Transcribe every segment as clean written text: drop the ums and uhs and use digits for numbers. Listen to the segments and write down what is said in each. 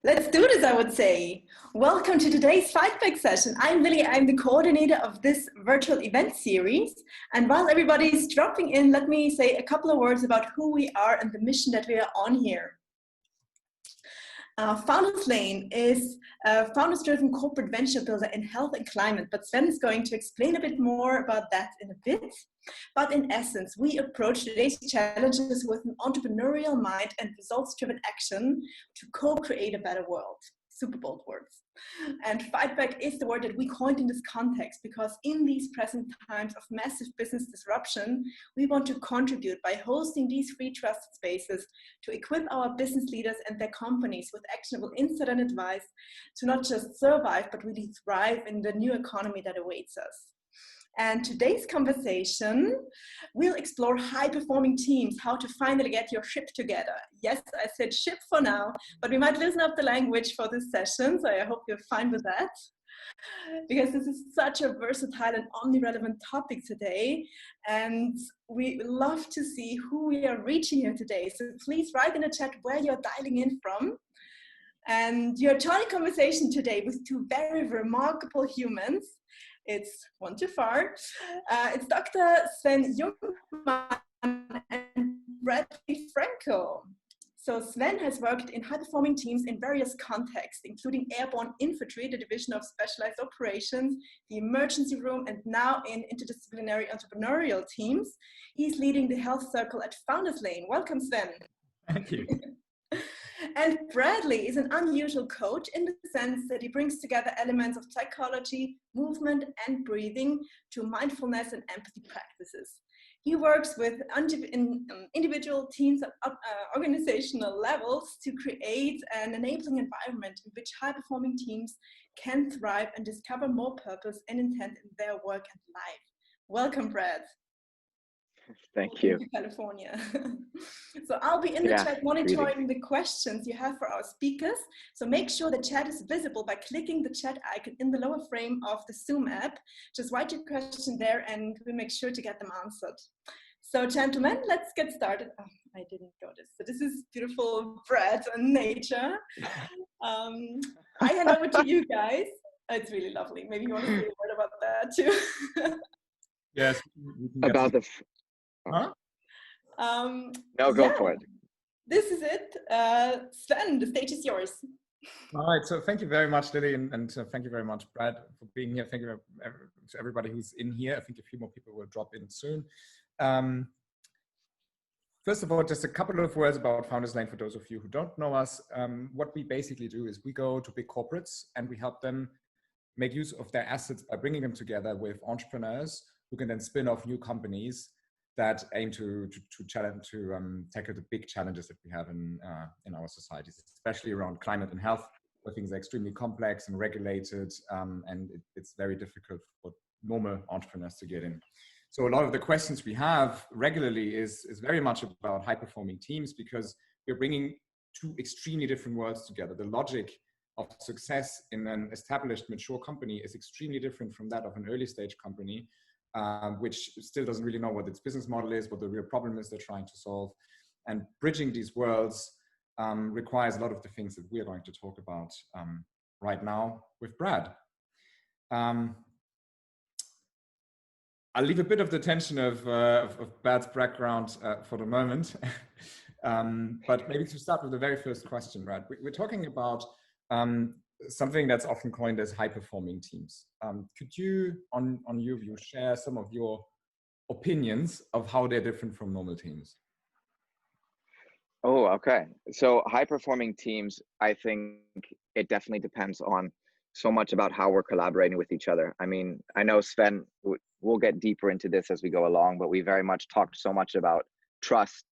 Let's do this, I would say. Welcome to today's Fightback session. I'm Lily, I'm the coordinator of this virtual event series. And while everybody's dropping in, let me say a couple of words about who we are and the mission that we are on here. Founders Lane is a founders-driven corporate venture builder in health and climate, but Sven is going to explain a bit more about that in a bit. But in essence, we approach today's challenges with an entrepreneurial mind and results-driven action to co-create a better world. Super bold words. And fightback is the word that we coined in this context because in these present times of massive business disruption, we want to contribute by hosting these free trusted spaces to equip our business leaders and their companies with actionable insight and advice to not just survive, but really thrive in the new economy that awaits us. And today's conversation, we'll explore high-performing teams, how to finally get your ship together. Yes, I said ship for now, but we might loosen up the language for this session, so I hope you're fine with that. Because this is such a versatile and omni-relevant topic today, and we love to see who we are reaching here today. So please write in the chat where you're dialing in from. And you're joining conversation today with two very remarkable humans. It's one too far. It's Dr. Sven Jungmann and Bradley Franco. So Sven has worked in high-performing teams in various contexts, including airborne infantry, the division of specialized operations, the emergency room, and now in interdisciplinary entrepreneurial teams. He's leading the health circle at Founders Lane. Welcome, Sven. Thank you. And Bradley is an unusual coach in the sense that he brings together elements of psychology, movement, and breathing to mindfulness and empathy practices. He works with individual teams at organizational levels to create an enabling environment in which high-performing teams can thrive and discover more purpose and intent in their work and life. Welcome, Brad. Thank you. California. So I'll be in the chat monitoring the questions you have for our speakers. So make sure the chat is visible by clicking the chat icon in the lower frame of the Zoom app. Just write your question there and we'll make sure to get them answered. So gentlemen, let's get started. Oh, I didn't go this. So this is beautiful Brad and nature. I hand over to you guys. It's really lovely. Maybe you want to say a word about that too. Yes. About the... Huh? No, go for it. This is it. Sven, the stage is yours. All right. So thank you very much, Lily, and thank you very much, Brad, for being here. Thank you to everybody who's in here. I think a few more people will drop in soon. First of all, just a couple of words about Founders Lane for those of you who don't know us. What we basically do is we go to big corporates and we help them make use of their assets by bringing them together with entrepreneurs who can then spin off new companies that aim to tackle the big challenges that we have in our societies, especially around climate and health, where things are extremely complex and regulated, and it's very difficult for normal entrepreneurs to get in. So a lot of the questions we have regularly is very much about high-performing teams because we're bringing two extremely different worlds together. The logic of success in an established, mature company is extremely different from that of an early-stage company, which still doesn't really know what its business model is, what the real problem is they're trying to solve. And bridging these worlds requires a lot of the things that we're going to talk about right now with Brad. I'll leave a bit of the tension of Brad's background for the moment. But maybe to start with the very first question, Brad, we're talking about something that's often coined as high-performing teams. Could you, on your view, share some of your opinions of how they're different from normal teams? Oh, okay. So high-performing teams, I think it definitely depends on so much about how we're collaborating with each other. I mean, I know Sven, we'll get deeper into this as we go along, but we very much talked so much about trust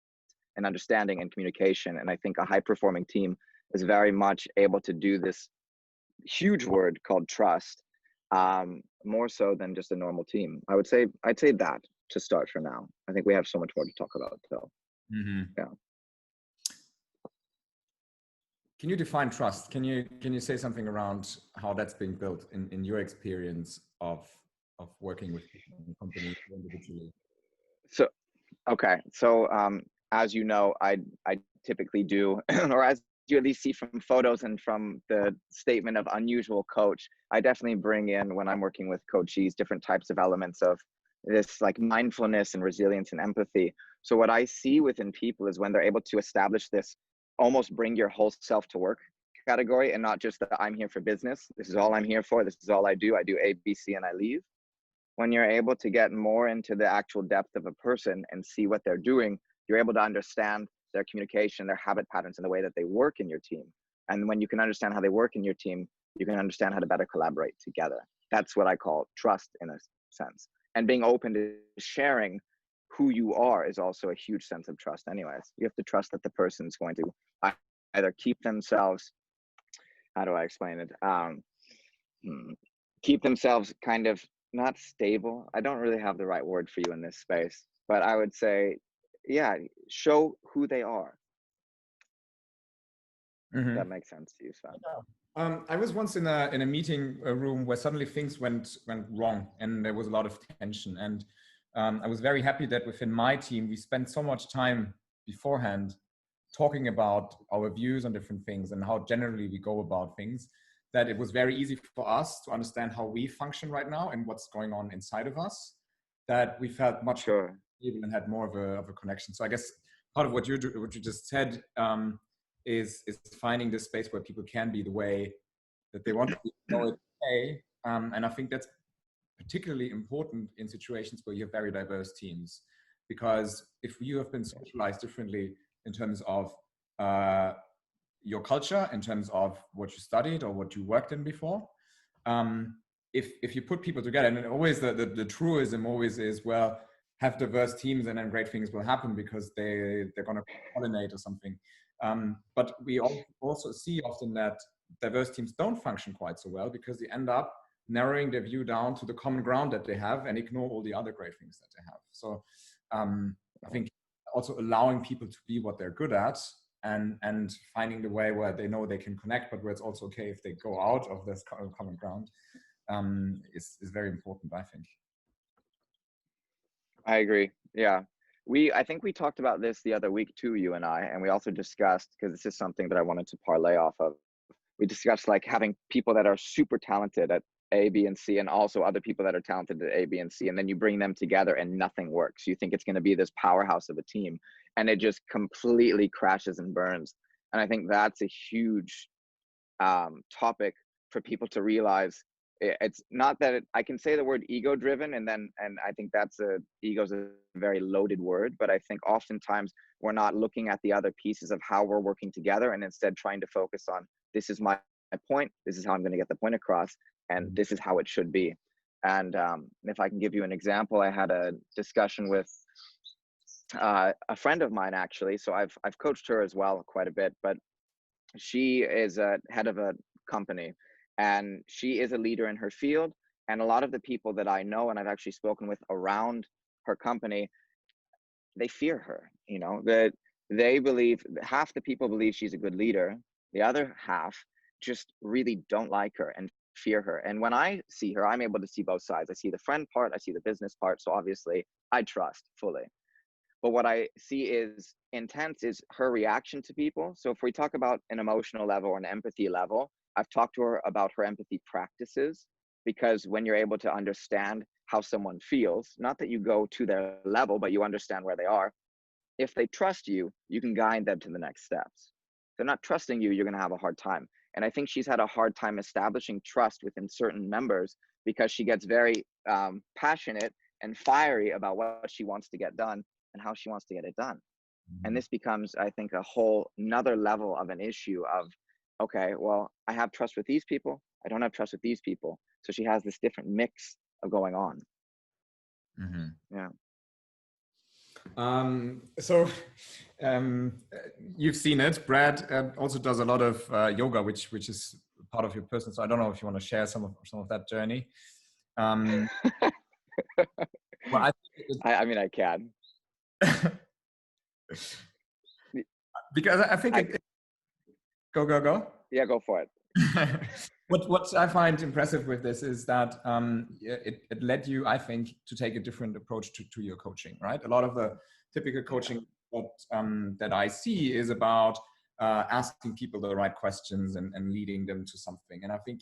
and understanding and communication. And I think a high-performing team is very much able to do this huge word called trust, more so than just a normal team. I'd say that to start for now. I think we have so much more to talk about though. Mm-hmm. Yeah. Can you define trust? Can you say something around how that's being built in your experience of working with people in companies individually? So, okay. So as you know, I typically do, or as you at least see from photos and from the statement of unusual coach, I definitely bring in, when I'm working with coachees, different types of elements of this like mindfulness and resilience and empathy. So what I see within people is when they're able to establish this almost bring your whole self to work category, and not just that I'm here for business, this is all I'm here for, this is all I do A, B, C, and I leave. When you're able to get more into the actual depth of a person and see what they're doing, you're able to understand their communication, their habit patterns, and the way that they work in your team. And when you can understand how they work in your team, you can understand how to better collaborate together. That's what I call trust in a sense. And being open to sharing who you are is also a huge sense of trust anyways. You have to trust that the person's going to either keep themselves, how do I explain it? Keep themselves kind of not stable. I don't really have the right word for you in this space, but I would say, yeah, show who they are. That makes sense to you, Sven. I was once in a meeting room where suddenly things went wrong and there was a lot of tension. And I was very happy that within my team, we spent so much time beforehand talking about our views on different things and how generally we go about things, that it was very easy for us to understand how we function right now and what's going on inside of us, that we felt much Sure. able and had more of a connection. So I guess part of what you just said is finding this space where people can be the way that they want to be. Okay. And I think that's particularly important in situations where you have very diverse teams, because if you have been socialized differently in terms of your culture, in terms of what you studied or what you worked in before, if you put people together, and always the truism always is, well, have diverse teams and then great things will happen because they're going to pollinate or something. But we also see often that diverse teams don't function quite so well because they end up narrowing their view down to the common ground that they have and ignore all the other great things that they have. So I think also allowing people to be what they're good at and finding the way where they know they can connect, but where it's also okay if they go out of this common ground is very important, I think. I agree. Yeah. I think we talked about this the other week too, you and I, and we also discussed, because this is something that I wanted to parlay off of. We discussed like having people that are super talented at A, B, and C, and also other people that are talented at A, B, and C, and then you bring them together and nothing works. You think it's going to be this powerhouse of a team, and it just completely crashes and burns. And I think that's a huge topic for people to realize. It's not that I can say the word ego driven, and I think ego's a very loaded word, but I think oftentimes we're not looking at the other pieces of how we're working together, and instead trying to focus on, this is my point, this is how I'm going to get the point across, and this is how it should be. And if I can give you an example, I had a discussion with a friend of mine, actually. So I've coached her as well quite a bit, but she is a head of a company, and she is a leader in her field. And a lot of the people that I know and I've actually spoken with around her company, they fear her. That they believe, half the people believe she's a good leader, the other half just really don't like her and fear her. And when I see her, I'm able to see both sides. I see the friend part, I see the business part. So obviously I trust fully. But what I see is intense is her reaction to people. So if we talk about an emotional level or an empathy level, I've talked to her about her empathy practices, because when you're able to understand how someone feels, not that you go to their level, but you understand where they are, if they trust you, you can guide them to the next steps. If they're not trusting you, you're going to have a hard time. And I think she's had a hard time establishing trust within certain members, because she gets very passionate and fiery about what she wants to get done and how she wants to get it done. And this becomes, I think, a whole another level of an issue of, okay, well, I have trust with these people, I don't have trust with these people. So she has this different mix of going on. Yeah. So you've seen it. Brad also does a lot of yoga, which is part of your person. So I don't know if you want to share some of that journey. Well, I mean, I can. Because I think go. Yeah, go for it. What I find impressive with this is that it led you, I think, to take a different approach to your coaching, right? A lot of the typical coaching that I see is about asking people the right questions and leading them to something. And I think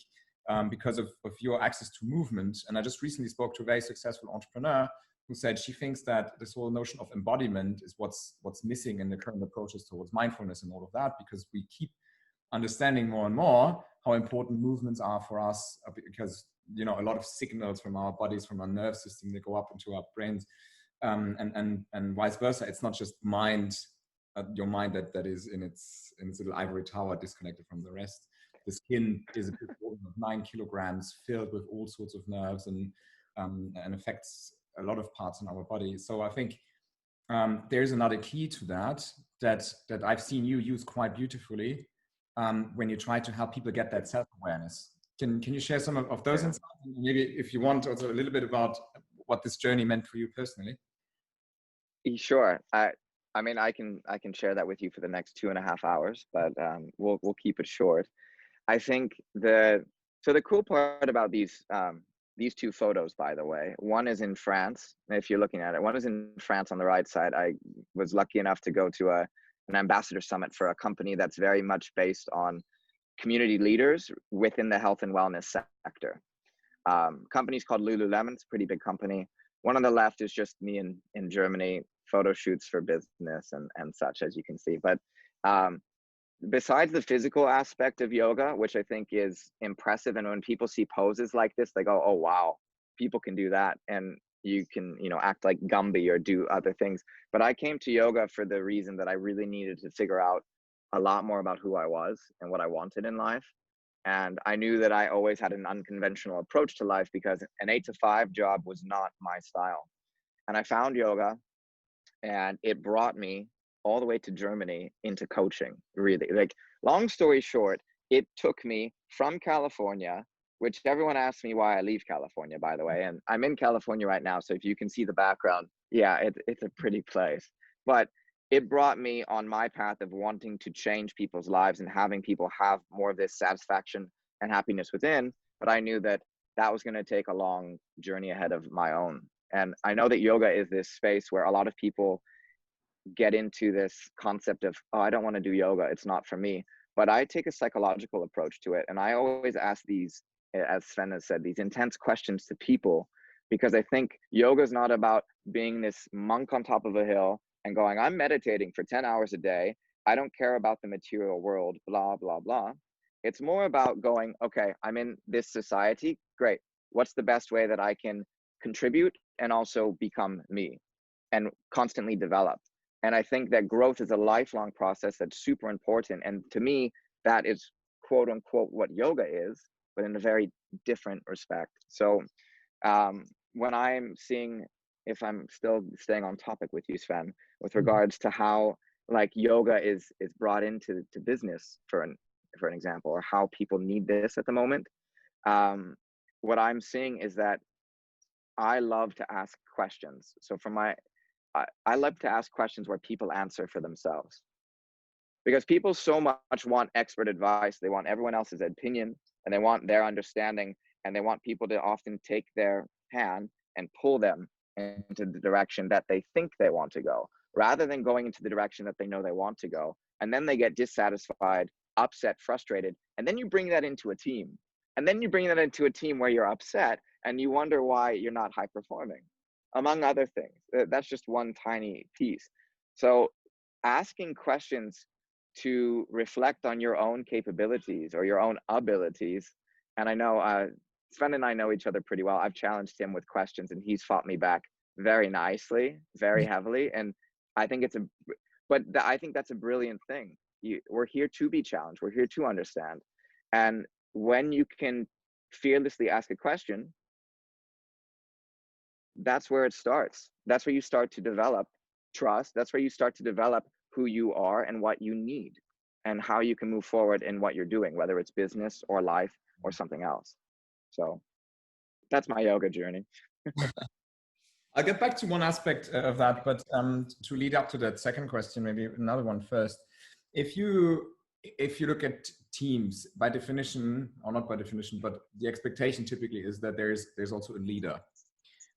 because of your access to movement, and I just recently spoke to a very successful entrepreneur who said she thinks that this whole notion of embodiment is what's missing in the current approaches towards mindfulness and all of that, because we keep understanding more and more how important movements are for us, because a lot of signals from our bodies, from our nerve system, they go up into our brains, and vice versa. It's not just your mind that is in its little ivory tower, disconnected from the rest. The skin is a big organ of 9 kilograms, filled with all sorts of nerves and affects a lot of parts in our body. So I think there's another key to that I've seen you use quite beautifully when you try to help people get that self-awareness. Can you share some of those insights? Maybe if you want also a little bit about what this journey meant for you personally. Sure. I mean, I can share that with you for the next 2.5 hours, but we'll keep it short. I think the cool part about these two photos, by the way, one is in France. If you're looking at it, one is in France on the right side. I was lucky enough to go to an ambassador summit for a company that's very much based on community leaders within the health and wellness sector. Company's called Lululemon. It's a pretty big company. One on the left is just me in Germany, photo shoots for business and such, as you can see. But besides the physical aspect of yoga, which I think is impressive, and when people see poses like this, they go, oh, wow, people can do that. And you can, act like Gumby or do other things. But I came to yoga for the reason that I really needed to figure out a lot more about who I was and what I wanted in life. And I knew that I always had an unconventional approach to life because an 8-to-5 job was not my style. And I found yoga, and it brought me all the way to Germany into coaching, really. Like, long story short, it took me from California, which everyone asks me why I leave California, by the way. And I'm in California right now. So if you can see the background, yeah, it's a pretty place. But it brought me on my path of wanting to change people's lives and having people have more of this satisfaction and happiness within. But I knew that was going to take a long journey ahead of my own. And I know that yoga is this space where a lot of people get into this concept of, oh, I don't want to do yoga, it's not for me. But I take a psychological approach to it. And I always ask these, as Sven has said, these intense questions to people, because I think yoga is not about being this monk on top of a hill and going, I'm meditating for 10 hours a day, I don't care about the material world, blah, blah, blah. It's more about going, okay, I'm in this society, great. What's the best way that I can contribute and also become me and constantly develop? And I think that growth is a lifelong process that's super important. And to me, that is quote unquote what yoga is, but in a very different respect. So when I'm seeing, if I'm still staying on topic with you, Sven, with regards to how like yoga is brought into business for an example, or how people need this at the moment, what I'm seeing is that I love to ask questions. So I love to ask questions where people answer for themselves, because people so much want expert advice. They want everyone else's opinion, and they want their understanding, and they want people to often take their hand and pull them into the direction that they think they want to go, rather than going into the direction that they know they want to go. And then they get dissatisfied, upset, frustrated. And then you bring that into a team. And then you bring that into a team where you're upset and you wonder why you're not high performing, among other things. That's just one tiny piece. So asking questions to reflect on your own capabilities or your own abilities. And I know Sven and I know each other pretty well. I've challenged him with questions and he's fought me back very nicely, very heavily. And I think I think that's a brilliant thing. We're here to be challenged. We're here to understand. And when you can fearlessly ask a question, that's where it starts. That's where you start to develop trust. That's where you start to develop who you are and what you need and how you can move forward in what you're doing, whether it's business or life or something else. So that's my yoga journey. I'll get back to one aspect of that, but to lead up to that second question, maybe another one first. If you look at teams, by definition, or not by definition, but the expectation typically is that there's also a leader.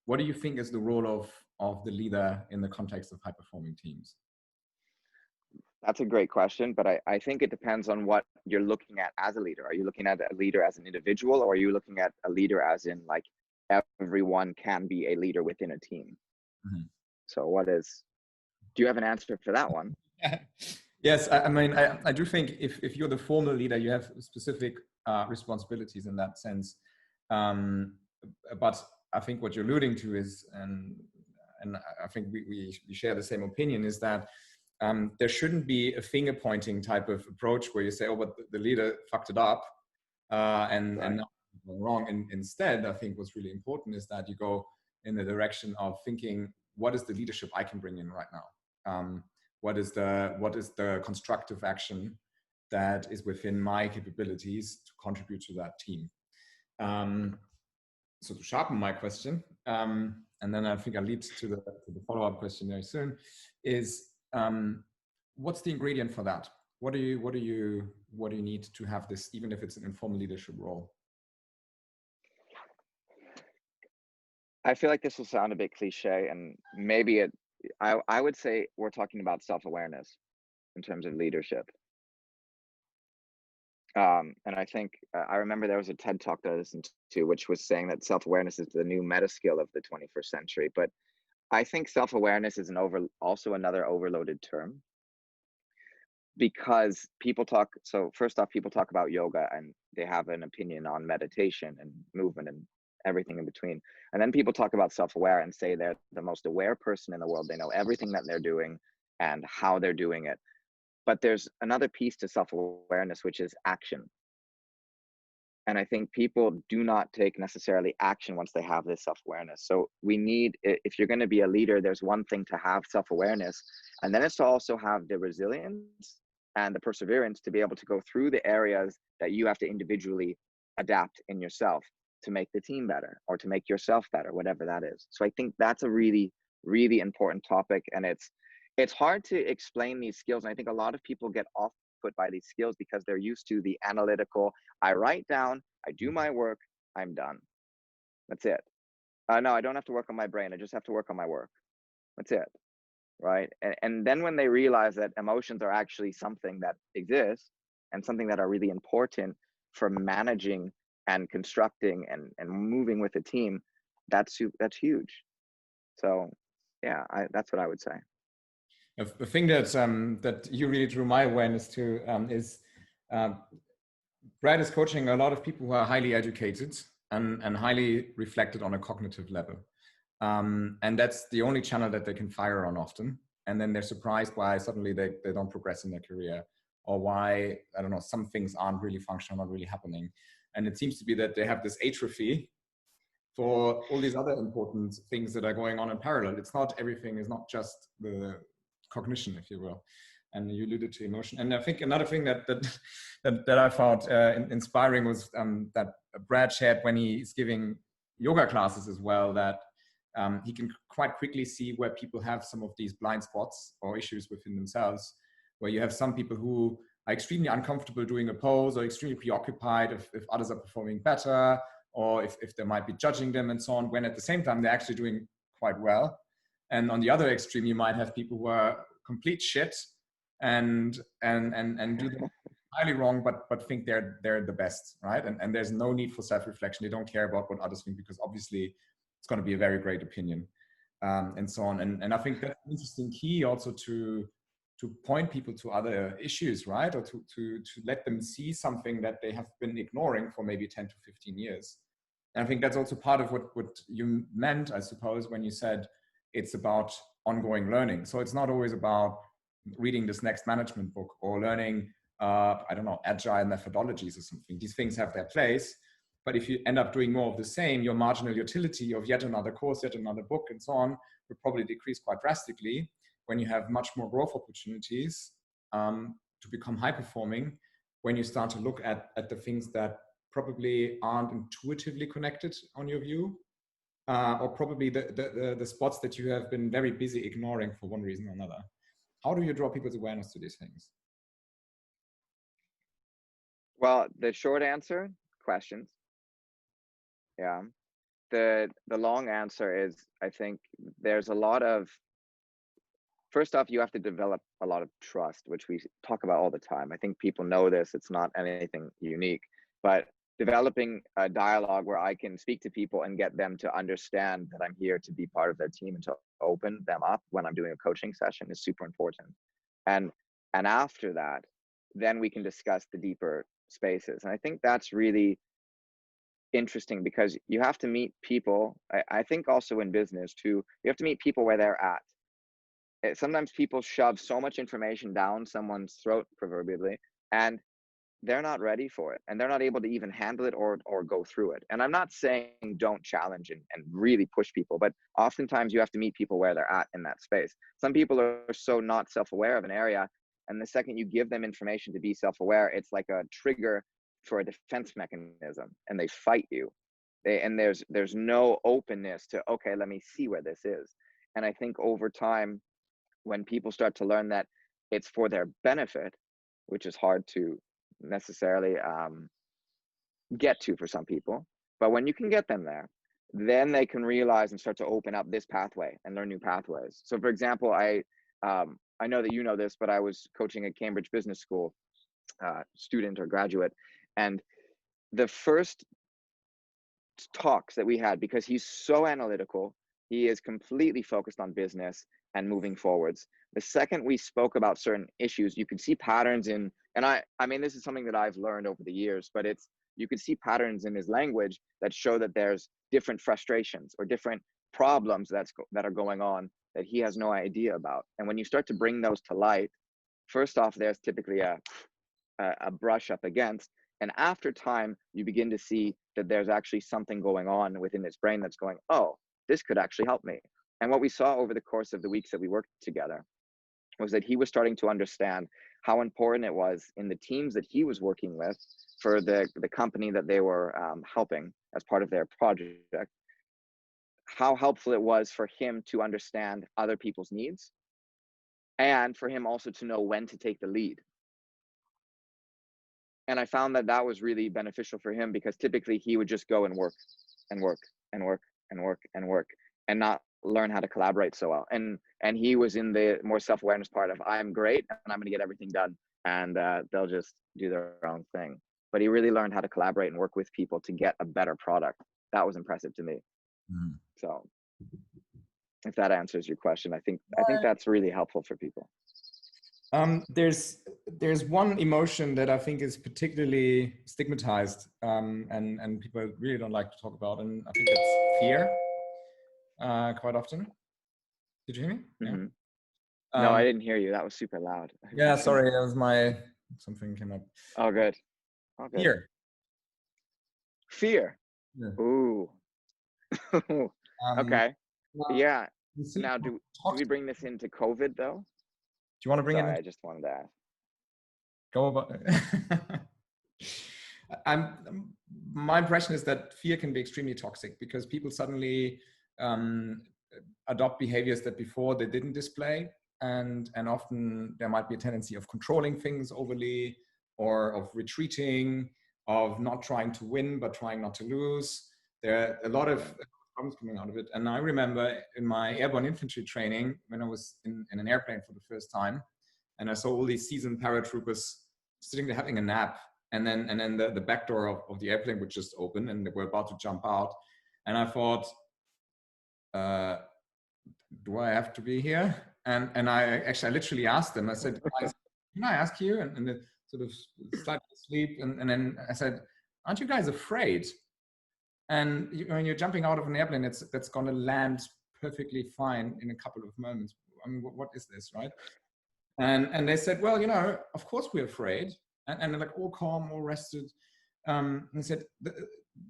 What do you think is the role of the leader in the context of high-performing teams? That's a great question, but I think it depends on what you're looking at as a leader. Are you looking at a leader as an individual, or are you looking at a leader as in like everyone can be a leader within a team? Mhm. So do you have an answer for that one? Yes, I mean, I do think if you're the formal leader, you have specific responsibilities in that sense. But I think what you're alluding to is, and I think we share the same opinion, is that there shouldn't be a finger pointing type of approach where you say, oh, but the leader fucked it up and now it's going wrong. And instead, I think what's really important is that you go in the direction of thinking, what is the leadership I can bring in right now? What is the constructive action that is within my capabilities to contribute to that team? So to sharpen my question, and then I think I'll lead to the follow-up question very soon, is what's the ingredient for that? What do you need to have this, even if it's an informal leadership role? I feel like this will sound a bit cliche, and maybe I would say we're talking about self-awareness in terms of leadership. And I think I remember there was a TED talk that I listened to, which was saying that self-awareness is the new meta skill of the 21st century. But I think self-awareness is also another overloaded term, because people talk. So first off, people talk about yoga and they have an opinion on meditation and movement and everything in between. And then people talk about self-aware and say they're the most aware person in the world. They know everything that they're doing and how they're doing it. But there's another piece to self-awareness, which is action. And I think people do not take necessarily action once they have this self-awareness. So we need, if you're going to be a leader, there's one thing to have self-awareness, and then it's to also have the resilience and the perseverance to be able to go through the areas that you have to individually adapt in yourself to make the team better or to make yourself better, whatever that is. So I think that's a really, really important topic. And it's hard to explain these skills. And I think a lot of people get off put by these skills because they're used to the analytical. I write down, I do my work, I'm done. That's it. No, I don't have to work on my brain. I just have to work on my work. That's it. Right. And then when they realize that emotions are actually something that exists and something that are really important for managing and constructing and moving with a team, that's huge. So yeah, that's what I would say. The thing that you really drew my awareness to is Brad is coaching a lot of people who are highly educated and highly reflected on a cognitive level. And that's the only channel that they can fire on often. And then they're surprised why suddenly they don't progress in their career, or why, I don't know, some things aren't really functional, not really happening. And it seems to be that they have this atrophy for all these other important things that are going on in parallel. It's not, everything is not just the cognition, if you will. And you alluded to emotion. And I think another thing that I found inspiring was that Brad shared when he's giving yoga classes as well, that he can quite quickly see where people have some of these blind spots or issues within themselves, where you have some people who are extremely uncomfortable doing a pose or extremely preoccupied if others are performing better, or if they might be judging them and so on, when at the same time they're actually doing quite well. And on the other extreme, you might have people who are complete shit and do them highly wrong, but think they're the best, right? And there's no need for self-reflection. They don't care about what others think, because obviously it's going to be a very great opinion, and so on. And I think that's an interesting key also to point people to other issues, right? Or to let them see something that they have been ignoring for maybe 10 to 15 years. And I think that's also part of what you meant, I suppose, when you said it's about ongoing learning. So it's not always about reading this next management book or learning, I don't know, agile methodologies or something. These things have their place. But if you end up doing more of the same, your marginal utility of yet another course, yet another book, and so on, will probably decrease quite drastically when you have much more growth opportunities to become high performing, when you start to look at the things that probably aren't intuitively connected on your view, or probably the spots that you have been very busy ignoring for one reason or another. How do you draw people's awareness to these things? Well, the short answer, questions. Yeah. The long answer is, I think there's a lot of first off, you have to develop a lot of trust, which we talk about all the time. I think people know this. It's not anything unique, but developing a dialogue where I can speak to people and get them to understand that I'm here to be part of their team and to open them up when I'm doing a coaching session is super important. And after that, then we can discuss the deeper spaces. And I think that's really interesting because you have to meet people. I think also in business too, you have to meet people where they're at. Sometimes people shove so much information down someone's throat, proverbially, and they're not ready for it, and they're not able to even handle it or go through it. And I'm not saying don't challenge and really push people, but oftentimes you have to meet people where they're at in that space. Some people are so not self-aware of an area, and the second you give them information to be self-aware, it's like a trigger for a defense mechanism, and they fight you. And there's no openness to, okay, let me see where this is. And I think over time, when people start to learn that it's for their benefit, which is hard to necessarily get to for some people, but when you can get them there, then they can realize and start to open up this pathway and learn new pathways. So for example, I know that you know this, but I was coaching at Cambridge Business School, student or graduate, and the first talks that we had, because he's so analytical, he is completely focused on business and moving forwards. The second we spoke about certain issues, you could see patterns in, and I mean, this is something that I've learned over the years, but you could see patterns in his language that show that there's different frustrations or different problems that are going on that he has no idea about. And when you start to bring those to light, first off, there's typically a brush up against, and after time, you begin to see that there's actually something going on within his brain that's going, oh, this could actually help me. And what we saw over the course of the weeks that we worked together was that he was starting to understand how important it was in the teams that he was working with for the company that they were helping as part of their project, how helpful it was for him to understand other people's needs and for him also to know when to take the lead. And I found that that was really beneficial for him, because typically he would just go and work and work and work and work and work and not learn how to collaborate so well. And he was in the more self-awareness part of, I'm great and I'm going to get everything done, and they'll just do their own thing. But he really learned how to collaborate and work with people to get a better product. That was impressive to me. So if that answers your question, I think that's really helpful for people. There's one emotion that I think is particularly stigmatized, and people really don't like to talk about, and I think it's fear. Quite often. Did you hear me? Mm-hmm. Yeah. No, I didn't hear you. That was super loud. Yeah, sorry, that was something came up. Oh, good. Oh, good. Fear. Yeah. Ooh. Okay. Yeah. Now, do we bring this into COVID though? Do you want to bring it? I just wanted to ask. Go about. My impression is that fear can be extremely toxic, because people suddenly adopt behaviors that before they didn't display, and often there might be a tendency of controlling things overly, or of retreating, of not trying to win but trying not to lose. There are a lot of problems coming out of it. And I remember in my airborne infantry training, when I was in an airplane for the first time, and I saw all these seasoned paratroopers sitting there having a nap, and then the back door of the airplane would just open and they were about to jump out, and I thought, do I have to be here? And I literally asked them, I said, guys, can I ask you? And they sort of slightly asleep, and then I said, aren't you guys afraid? And when you're jumping out of an airplane, that's going to land perfectly fine in a couple of moments. I mean, what is this, right? And they said, well, of course we're afraid. And they're like all calm, all rested. And they said,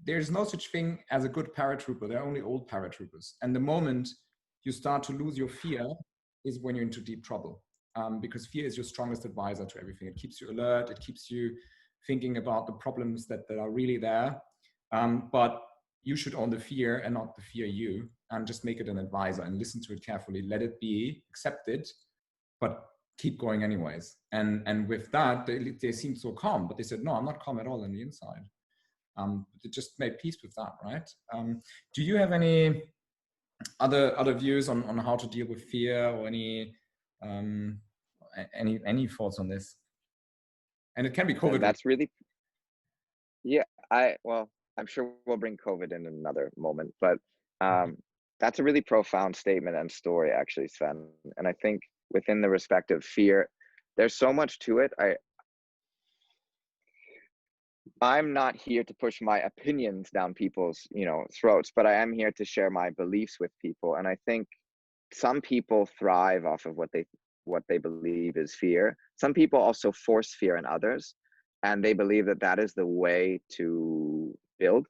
there's no such thing as a good paratrooper. They're only old paratroopers. And the moment you start to lose your fear is when you're into deep trouble. Because fear is your strongest advisor to everything. It keeps you alert. It keeps you thinking about the problems that are really there. But you should own the fear and not the fear you, and just make it an advisor and listen to it carefully. Let it be, accept it, but keep going anyways. And with that, they seemed so calm, but they said, no, I'm not calm at all on the inside. They just made peace with that, right? Do you have any other views on how to deal with fear, or any Any thoughts on this? And it can be And COVID. that's really, yeah, well, I'm sure we'll bring COVID in another moment, but that's a really profound statement and story, actually, Sven. And I think within the respect of fear, there's so much to it. I'm not here to push my opinions down people's, throats, but I am here to share my beliefs with people. And I think some people thrive off of what they believe is fear. Some people also force fear in others, and they believe that that is the way to build.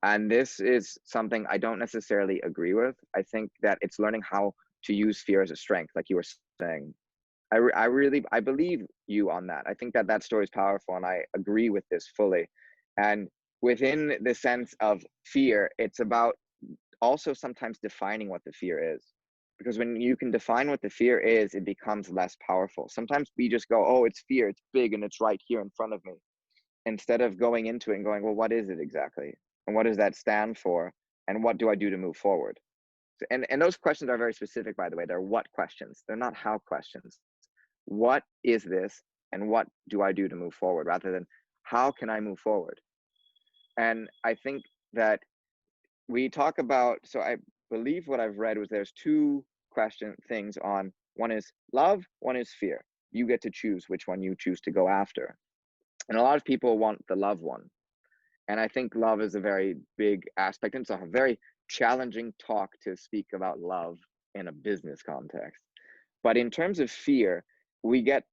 And this is something I don't necessarily agree with. I think that it's learning how to use fear as a strength, like you were saying. I believe you on that. I think that that story is powerful, and I agree with this fully. And within the sense of fear, it's about also sometimes defining what the fear is. Because when you can define what the fear is, it becomes less powerful. Sometimes we just go, oh, it's fear, it's big, and it's right here in front of me. Instead of going into it and going, well, what is it exactly? And what does that stand for? And what do I do to move forward? And those questions are very specific, by the way. They're what questions. They're not how questions. What is this? And what do I do to move forward? Rather than how can I move forward? And I think that we talk about, so I believe what I've read was there's two things on, one is love, one is fear. You get to choose which one you choose to go after. And a lot of people want the love one. And I think love is a very big aspect. And it's a very challenging talk to speak about love in a business context. But in terms of fear, we get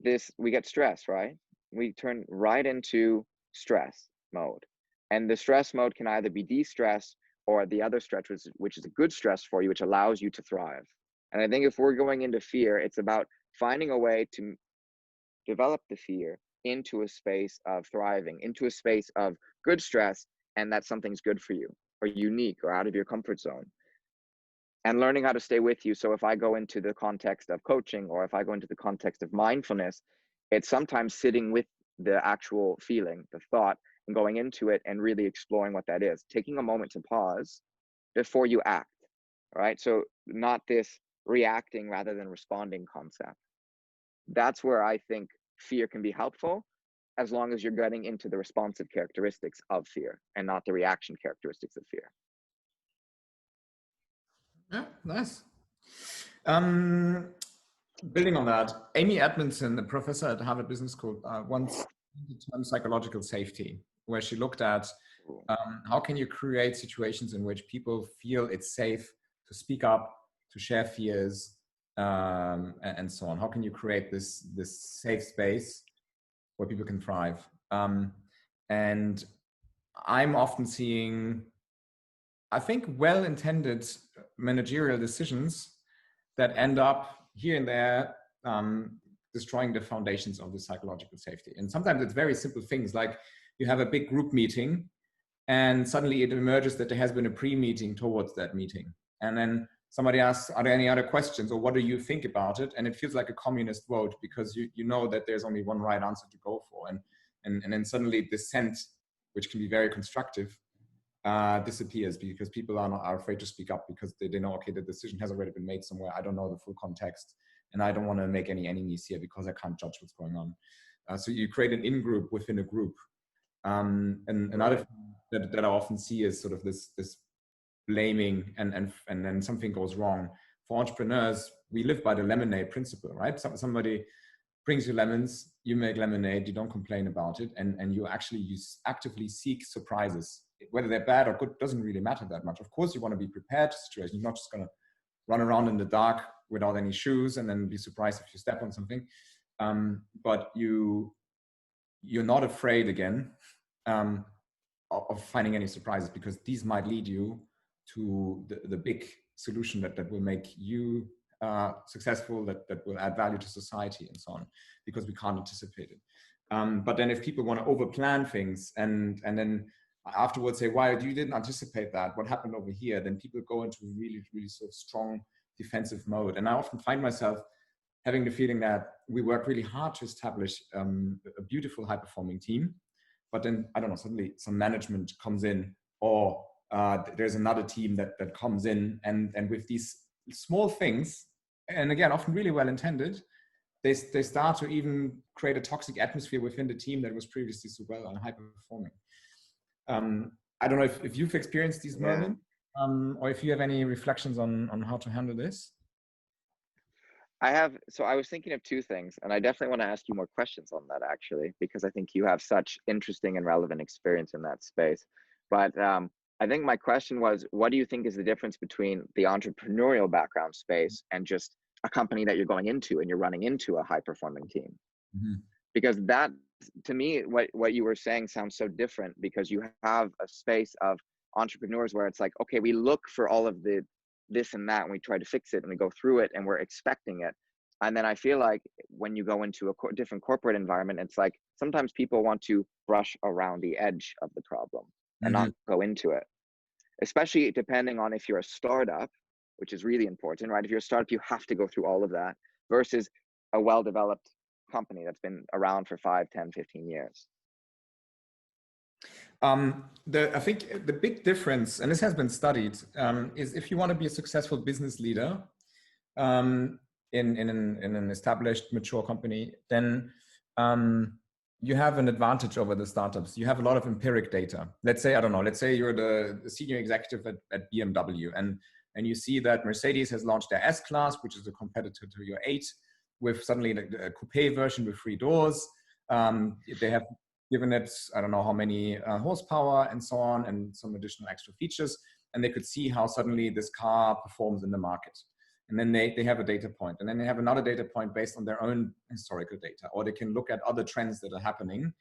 stress, right? We turn right into stress mode. And the stress mode can either be de-stress or the other stress, which is a good stress for you, which allows you to thrive. And I think if we're going into fear, it's about finding a way to develop the fear into a space of thriving, into a space of good stress, and that something's good for you or unique or out of your comfort zone. And learning how to stay with you. So if I go into the context of coaching, or if I go into the context of mindfulness, it's sometimes sitting with the actual feeling, the thought, and going into it and really exploring what that is, taking a moment to pause before you act, right? So not this reacting rather than responding concept. That's where I think fear can be helpful, as long as you're getting into the responsive characteristics of fear and not the reaction characteristics of fear. Yeah, nice. Building on that, Amy Edmondson, the professor at Harvard Business School, once used the term psychological safety, where she looked at how can you create situations in which people feel it's safe to speak up, to share fears, and so on. How can you create this safe space where people can thrive? And I'm often seeing, I think, well-intended managerial decisions that end up here and there destroying the foundations of the psychological safety. And sometimes it's very simple things, like you have a big group meeting and suddenly it emerges that there has been a pre-meeting towards that meeting. And then somebody asks, are there any other questions, or what do you think about it? And it feels like a communist vote, because you know that there's only one right answer to go for. And then suddenly dissent, which can be very constructive, disappears, because people are afraid to speak up, because they know, okay, the decision has already been made somewhere. I don't know the full context, and I don't want to make any enemies here because I can't judge what's going on. So you create an in-group within a group. And another thing that I often see is sort of this blaming, and then something goes wrong. For entrepreneurs, we live by the lemonade principle, right? Somebody brings you lemons, you make lemonade, you don't complain about it, and you actively seek surprises. Whether they're bad or good doesn't really matter that much. Of course, you want to be prepared to situations. You're not just going to run around in the dark without any shoes and then be surprised if you step on something. But you're not afraid, again, of finding any surprises, because these might lead you to the big solution that will make you successful, that will add value to society and so on, because we can't anticipate it. But then if people want to overplan things and then afterwards say, why you didn't anticipate that, what happened over here, then people go into a really, really sort of strong defensive mode. And I often find myself having the feeling that we work really hard to establish a beautiful high-performing team, but then, I don't know, suddenly some management comes in, or there's another team that comes in, and with these small things, and again, often really well intended, they start to even create a toxic atmosphere within the team that was previously so well and high performing. I don't know if you've experienced these moments, or if you have any reflections on how to handle this. I have, so I was thinking of two things, and I definitely want to ask you more questions on that actually, because I think you have such interesting and relevant experience in that space. But I think my question was, what do you think is the difference between the entrepreneurial background space and just a company that you're going into and you're running into a high performing team? Mm-hmm. Because that, to me, what you were saying sounds so different, because you have a space of entrepreneurs where it's like, okay, we look for all of the this and that, and we try to fix it and we go through it and we're expecting it. And then I feel like when you go into a different corporate environment, it's like sometimes people want to brush around the edge of the problem and not go into it, especially depending on if you're a startup, which is really important, right? If you're a startup, you have to go through all of that versus a well-developed company that's been around for 5, 10, 15 years. I think the big difference, and this has been studied, is if you want to be a successful business leader in an established, mature company, then you have an advantage over the startups. You have a lot of empiric data. Let's say, I don't know, let's say you're the senior executive at BMW, and you see that Mercedes has launched their S-Class, which is a competitor to your 8, with suddenly a coupe version with 3 doors. They have given it, I don't know how many horsepower and so on, and some additional extra features. And they could see how suddenly this car performs in the market. And then they have a data point. And then they have another data point based on their own historical data. Or they can look at other trends that are happening.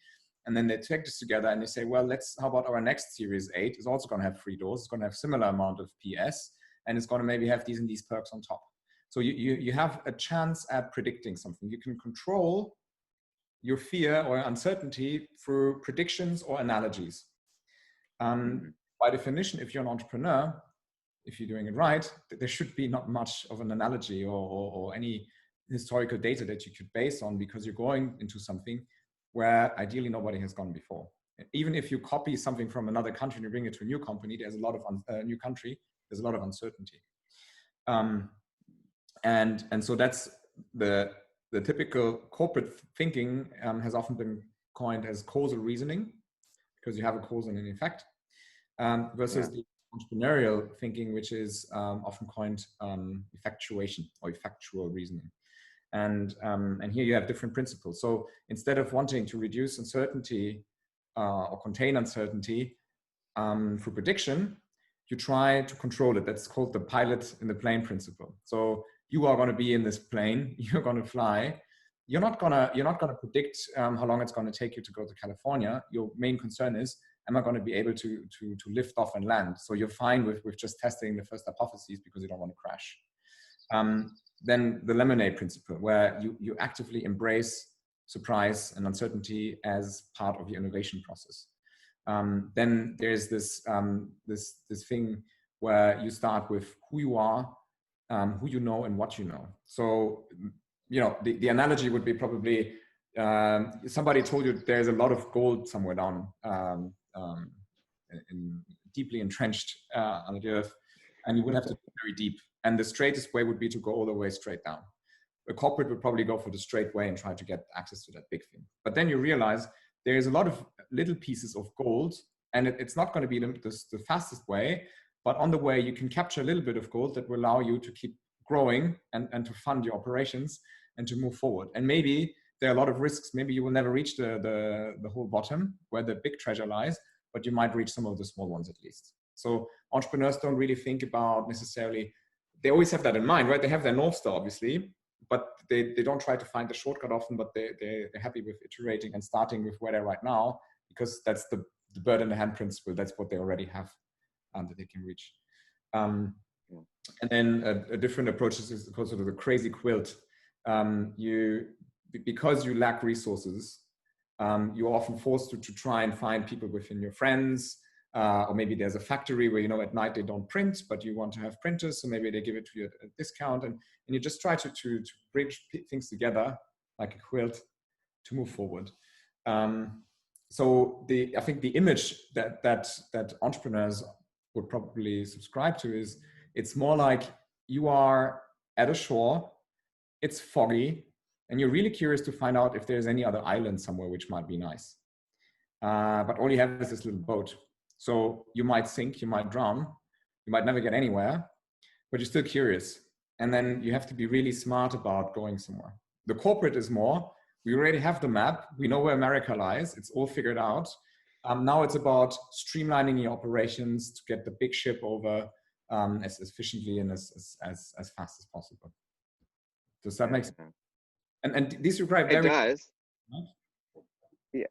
And then they take this together and they say, well, how about our next Series 8 is also going to have 3 doors. It's going to have similar amount of PS. And it's going to maybe have these and these perks on top. So you have a chance at predicting something. You can control your fear or uncertainty through predictions or analogies. By definition, if you're an entrepreneur, if you're doing it right, there should be not much of an analogy or any historical data that you could base on, because you're going into something where ideally nobody has gone before. Even if you copy something from another country and you bring it to a new company, there's a lot of new country, there's a lot of uncertainty. And so that's the typical corporate thinking has often been coined as causal reasoning, because you have a cause and an effect, versus the entrepreneurial thinking, which is often coined effectuation or effectual reasoning. And here you have different principles. So instead of wanting to reduce uncertainty or contain uncertainty through prediction, you try to control it. That's called the pilot in the plane principle. So you are going to be in this plane, you're going to fly. You're not going to predict how long it's going to take you to go to California. Your main concern is, am I going to be able to lift off and land? So you're fine with just testing the first hypotheses because you don't want to crash. Then the lemonade principle, where you actively embrace surprise and uncertainty as part of your innovation process. Then there's this thing where you start with who you are, who you know, and what you know. So, the analogy would be probably somebody told you there's a lot of gold somewhere down, deeply entrenched under the earth, and you would have to go very deep. And the straightest way would be to go all the way straight down. A corporate would probably go for the straight way and try to get access to that big thing. But then you realize there's a lot of little pieces of gold, and it's not going to be the fastest way, but on the way you can capture a little bit of gold that will allow you to keep growing and to fund your operations and to move forward. And maybe there are a lot of risks. Maybe you will never reach the whole bottom where the big treasure lies, but you might reach some of the small ones at least. So entrepreneurs don't really think about necessarily, they always have that in mind, right? They have their North Star, obviously, but they don't try to find the shortcut often, but they're happy with iterating and starting with where they're right now, because that's the bird in the hand principle. That's what they already have that they can reach. And then a different approach is called sort of the crazy quilt. Because you lack resources, you're often forced to try and find people within your friends, or maybe there's a factory where, at night they don't print, but you want to have printers, so maybe they give it to you at a discount, and you just try to bridge things together like a quilt to move forward. So I think the image that entrepreneurs would probably subscribe to is, it's more like you are at a shore it's foggy, and you're really curious to find out if there's any other island somewhere which might be nice. But all you have is this little boat. So you might sink, you might drown, you might never get anywhere, but you're still curious. And then you have to be really smart about going somewhere. The corporate is more, we already have the map, we know where America lies, it's all figured out. Now it's about streamlining your operations to get the big ship over as efficiently and as fast as possible. Does that make sense? And these require very— It does. Yeah.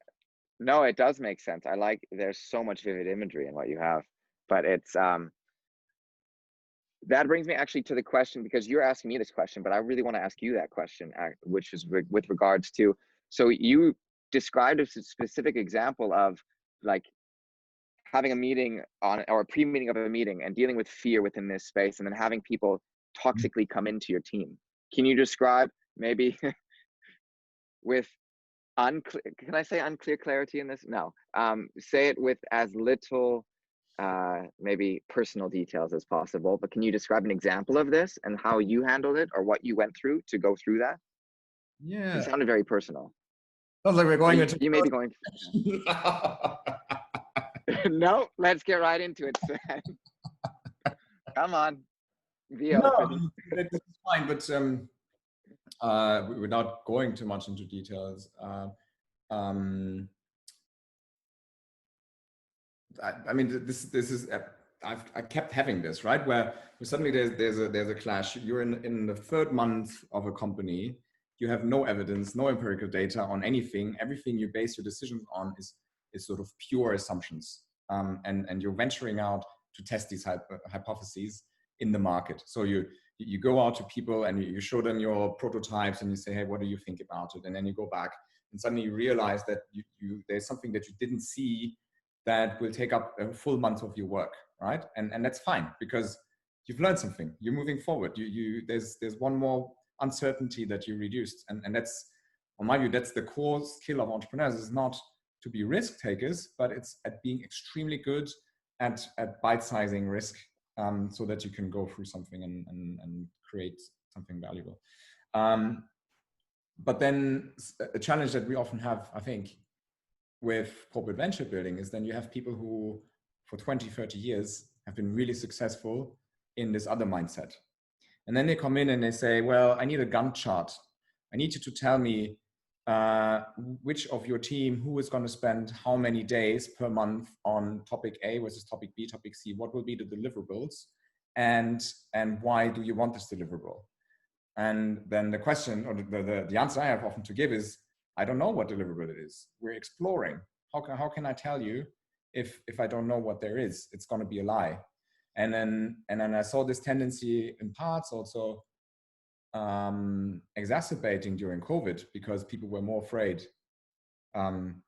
No, it does make sense. I like, there's so much vivid imagery in what you have, but it's that brings me actually to the question, because you're asking me this question, but I really want to ask you that question, which is with regards to, so you described a specific example of like having a meeting on, or a pre-meeting of a meeting and dealing with fear within this space, and then having people toxically come into your team. Can you describe maybe with unclear, can I say unclear clarity in this? No. Say it with as little maybe personal details as possible, but can you describe an example of this and how you handled it or what you went through to go through that? Yeah. It sounded very personal. Sounds like we're going into— You may be going no, let's get right into it, Sven. Come on, be open. This is fine, but we're not going too much into details. I mean, this is I kept having this, right, where suddenly there's a clash. You're in the third month of a company. You have no evidence, no empirical data on anything. Everything you base your decisions on is sort of pure assumptions, and you're venturing out to test these hypotheses in the market. So you go out to people and you show them your prototypes and you say, hey, what do you think about it? And then you go back and suddenly you realize that there's something that you didn't see that will take up a full month of your work, right? And that's fine, because you've learned something. You're moving forward. There's one more uncertainty that you reduced, and that's, on my view, that's the core skill of entrepreneurs. Is not to be risk takers, but it's at being extremely good at bite-sizing risk, so that you can go through something and create something valuable. But then a challenge that we often have, I think, with corporate venture building is then you have people who for 20, 30 years have been really successful in this other mindset. And then they come in and they say, well, I need a Gantt chart. I need you to tell me which of your team, who is going to spend how many days per month on topic A versus topic B, topic C, what will be the deliverables, and why do you want this deliverable? And then the question, or the answer I have often to give is, I don't know what deliverable it is. We're exploring. How can I tell you if I don't know what there is? It's going to be a lie. And then I saw this tendency in parts also exacerbating during COVID, because people were more afraid. And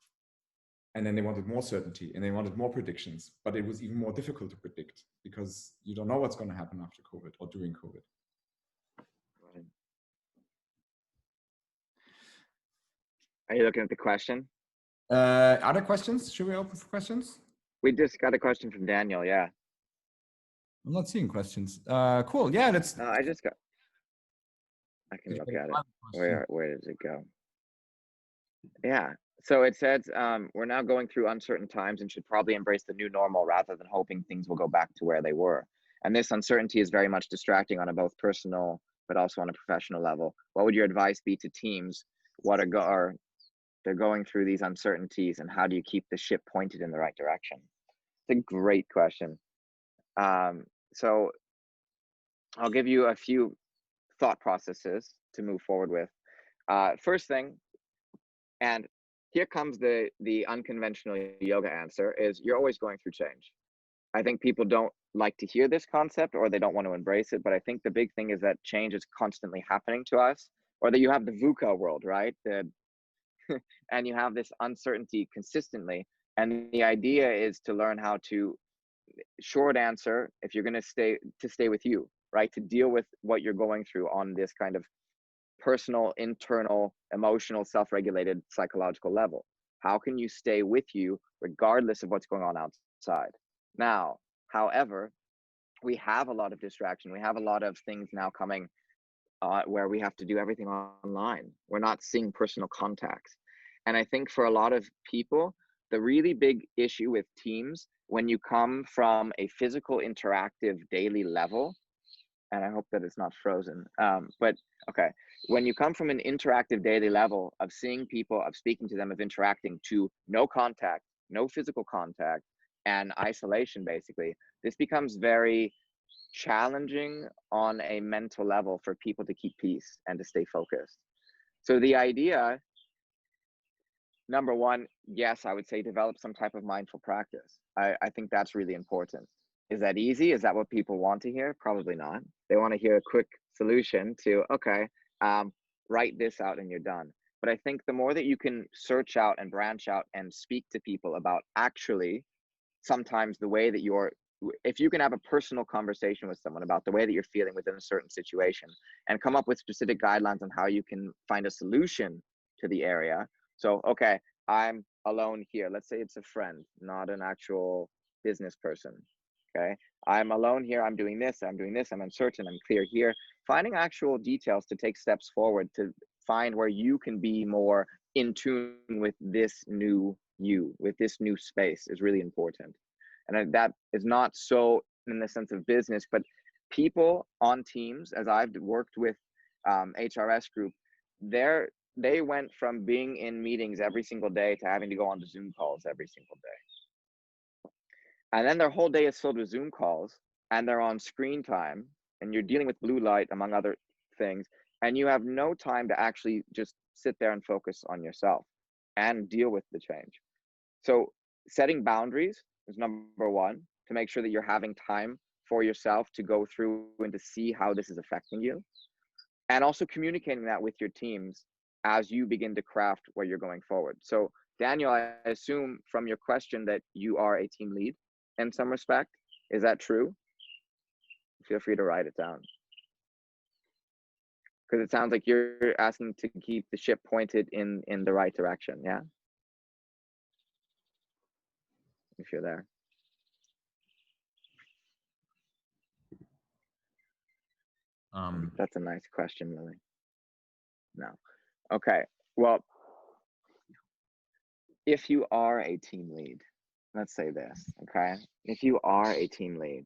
then they wanted more certainty and they wanted more predictions, but it was even more difficult to predict because you don't know what's going to happen after COVID or during COVID. Are you looking at the question? Other questions? Should we open for questions? We just got a question from Daniel. Yeah. I'm not seeing questions. Cool. Yeah, let's. I can look at it. Where does it go? Yeah. So it says, we're now going through uncertain times and should probably embrace the new normal rather than hoping things will go back to where they were. And this uncertainty is very much distracting on a both personal, but also on a professional level. What would your advice be to teams? They're going through these uncertainties, and how do you keep the ship pointed in the right direction? It's a great question. So I'll give you a few thought processes to move forward with. First thing, and here comes the unconventional yoga answer, is you're always going through change. I think people don't like to hear this concept, or they don't want to embrace it, but I think the big thing is that change is constantly happening to us, or that you have the VUCA world, right? And you have this uncertainty consistently. And the idea is to learn how to, short answer, if you're going to stay with you, right? To deal with what you're going through on this kind of personal, internal, emotional, self-regulated, psychological level. How can you stay with you regardless of what's going on outside? Now, however, we have a lot of distraction. We have a lot of things now coming where we have to do everything online. We're not seeing personal contacts. And I think for a lot of people, the really big issue with teams, when you come from a physical interactive daily level, and I hope that it's not frozen, but okay, when you come from an interactive daily level of seeing people, of speaking to them, of interacting, to no contact, no physical contact, and isolation, basically, this becomes very challenging on a mental level for people to keep peace and to stay focused. So the idea, number one, yes, I would say develop some type of mindful practice. I think that's really important. Is that easy? Is that what people want to hear? Probably not. They want to hear a quick solution to, okay, write this out and you're done. But I think the more that you can search out and branch out and speak to people about actually sometimes the way that you're, if you can have a personal conversation with someone about the way that you're feeling within a certain situation and come up with specific guidelines on how you can find a solution to the area. So, okay, I'm alone here. Let's say it's a friend, not an actual business person. Okay, I'm alone here. I'm doing this. I'm uncertain. I'm clear here. Finding actual details to take steps forward to find where you can be more in tune with this new you, with this new space is really important. And that is not so in the sense of business, but people on teams, as I've worked with HRS group, they went from being in meetings every single day to having to go on to Zoom calls every single day. And then their whole day is filled with Zoom calls and they're on screen time and you're dealing with blue light, among other things. And you have no time to actually just sit there and focus on yourself and deal with the change. So setting boundaries is number one, to make sure that you're having time for yourself to go through and to see how this is affecting you. And also communicating that with your teams as you begin to craft where you're going forward. So Daniel, I assume from your question that you are a team lead in some respect. Is that true? Feel free to write it down. Because it sounds like you're asking to keep the ship pointed in the right direction, yeah? If you're there. That's a nice question, Lily. No. Okay. Well, if you are a team lead, let's say this, okay? If you are a team lead,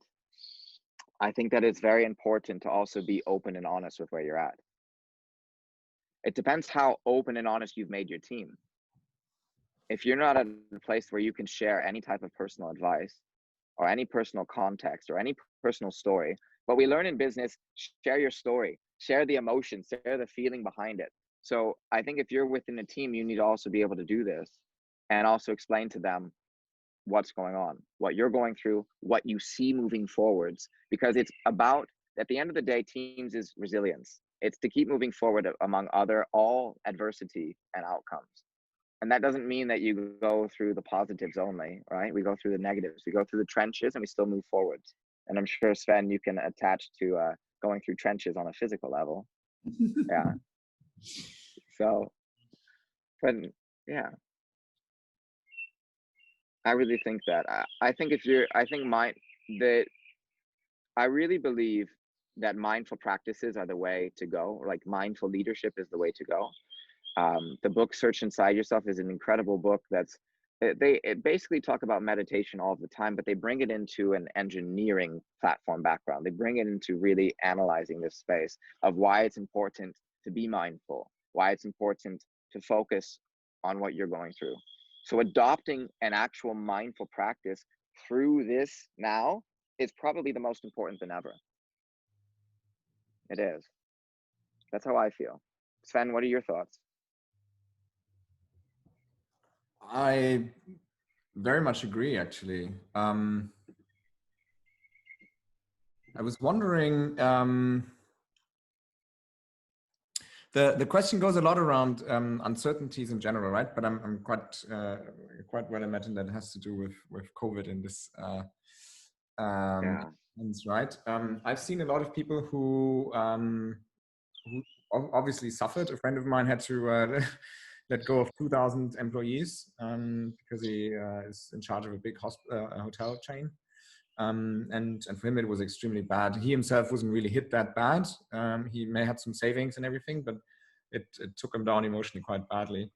I think that it's very important to also be open and honest with where you're at. It depends how open and honest you've made your team. If you're not at a place where you can share any type of personal advice or any personal context or any personal story, but we learn in business, share your story, share the emotion, share the feeling behind it. So I think if you're within a team, you need to also be able to do this and also explain to them what's going on, what you're going through, what you see moving forwards, because it's about, at the end of the day, teams is resilience. It's to keep moving forward among all adversity and outcomes. And that doesn't mean that you go through the positives only, right? We go through the negatives, we go through the trenches and we still move forwards. And I'm sure, Sven, you can attach to going through trenches on a physical level. Yeah. So, but yeah, I really think that. I think I really believe that mindful practices are the way to go. Like mindful leadership is the way to go. The book Search Inside Yourself is an incredible book. It basically talk about meditation all the time, but they bring it into an engineering platform background. They bring it into really analyzing this space of why it's important to be mindful, why it's important to focus on what you're going through. So adopting an actual mindful practice through this now is probably the most important than ever. It is. That's how I feel. Sven, what are your thoughts? I very much agree, actually. I was wondering, the question goes a lot around uncertainties in general, right? But I'm quite well imagine that it has to do with COVID in this sense, right? I've seen a lot of people who obviously suffered. A friend of mine had to let go of 2,000 employees because he is in charge of a big hotel chain. And for him, it was extremely bad. He himself wasn't really hit that bad. He may have some savings and everything, but it took him down emotionally quite badly.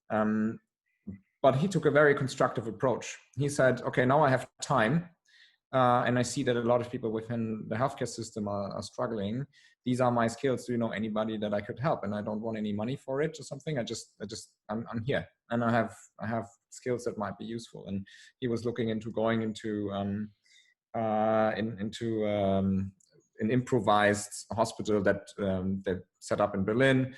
But he took a very constructive approach. He said, okay, now I have time. And I see that a lot of people within the healthcare system are struggling. These are my skills. Do you know anybody that I could help? And I don't want any money for it or something. I'm here, and I have skills that might be useful. And he was looking into going into an improvised hospital that they set up in Berlin.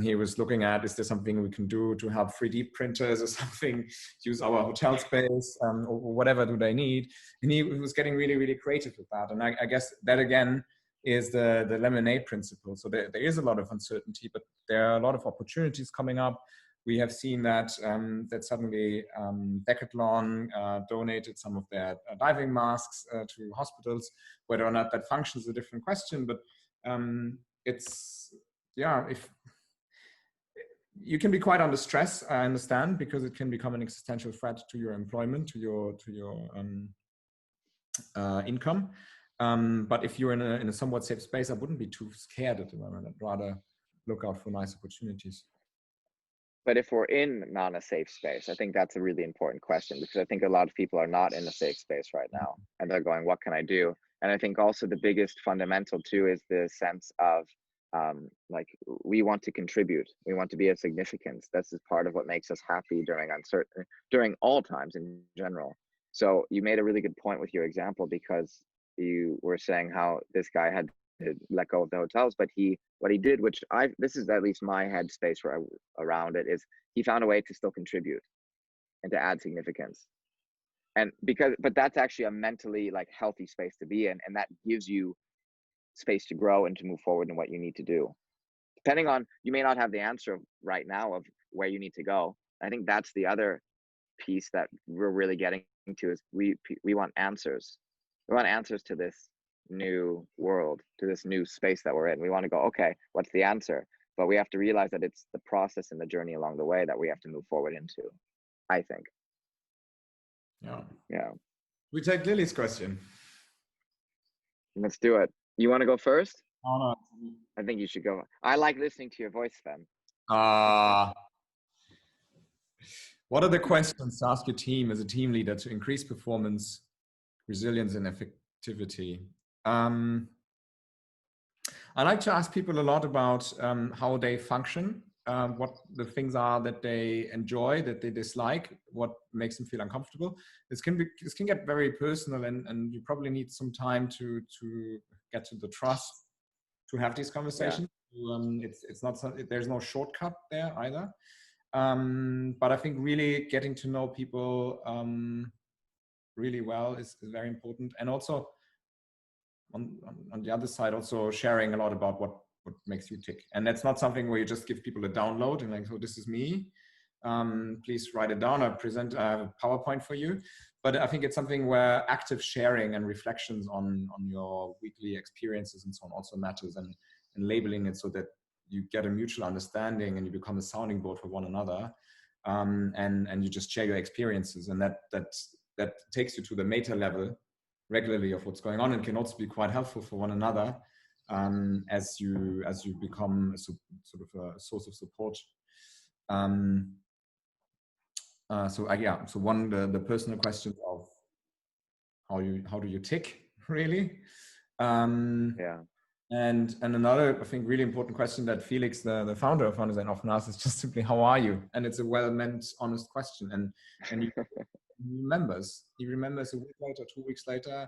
He was looking at, is there something we can do to help 3D printers or something, use our hotel space, or whatever do they need? And he was getting really, really creative with that. And I guess that again is the lemonade principle. So there is a lot of uncertainty, but there are a lot of opportunities coming up. We have seen that that suddenly Decathlon donated some of their diving masks to hospitals. Whether or not that functions is a different question, but it's, yeah, if you can be quite under stress, I understand, because it can become an existential threat to your employment, to your income. But if you're in a somewhat safe space, I wouldn't be too scared at the moment. I'd rather look out for nice opportunities. But if we're not a safe space, I think that's a really important question, because I think a lot of people are not in a safe space right now, and they're going, what can I do? And I think also the biggest fundamental too is the sense of like, we want to contribute, we want to be of significance. This is part of what makes us happy during all times in general. So you made a really good point with your example, because you were saying how this guy had to let go of the hotels, but what he did, which this is at least my headspace around it, is he found a way to still contribute and to add significance. And but that's actually a mentally like healthy space to be in, and that gives you space to grow and to move forward in what you need to do. Depending on, you may not have the answer right now of where you need to go. I think that's the other piece that we're really getting to, is we want answers. We want answers to this new world, to this new space that we're in. We want to go, okay, what's the answer? But we have to realize that it's the process and the journey along the way that we have to move forward into, I think. Yeah. We take Lily's question. Let's do it. You want to go first? Oh, no. I think you should go. I like listening to your voice, Sven. What are the questions to ask your team as a team leader to increase performance, resilience, and effectivity? I like to ask people a lot about how they function, what the things are that they enjoy, that they dislike, what makes them feel uncomfortable. This can get very personal, and you probably need some time to get to the trust to have these conversations. Yeah. It's not, there's no shortcut there either. But I think really getting to know people really well is very important. And also on the other side, also sharing a lot about what makes you tick. And that's not something where you just give people a download and like, so this is me. Please write it down or present a PowerPoint for you. But I think it's something where active sharing and reflections on your weekly experiences and so on also matters, and labeling it so that you get a mutual understanding and you become a sounding board for one another, and you just share your experiences, and that takes you to the meta level regularly of what's going on, and can also be quite helpful for one another as you become sort of a source of support. So one, the personal questions of how do you tick, really. Yeah. And another, I think, really important question that Felix, the founder of Founders Design, often asks is just simply, how are you? And it's a well-meant, honest question. And he remembers a week later, 2 weeks later,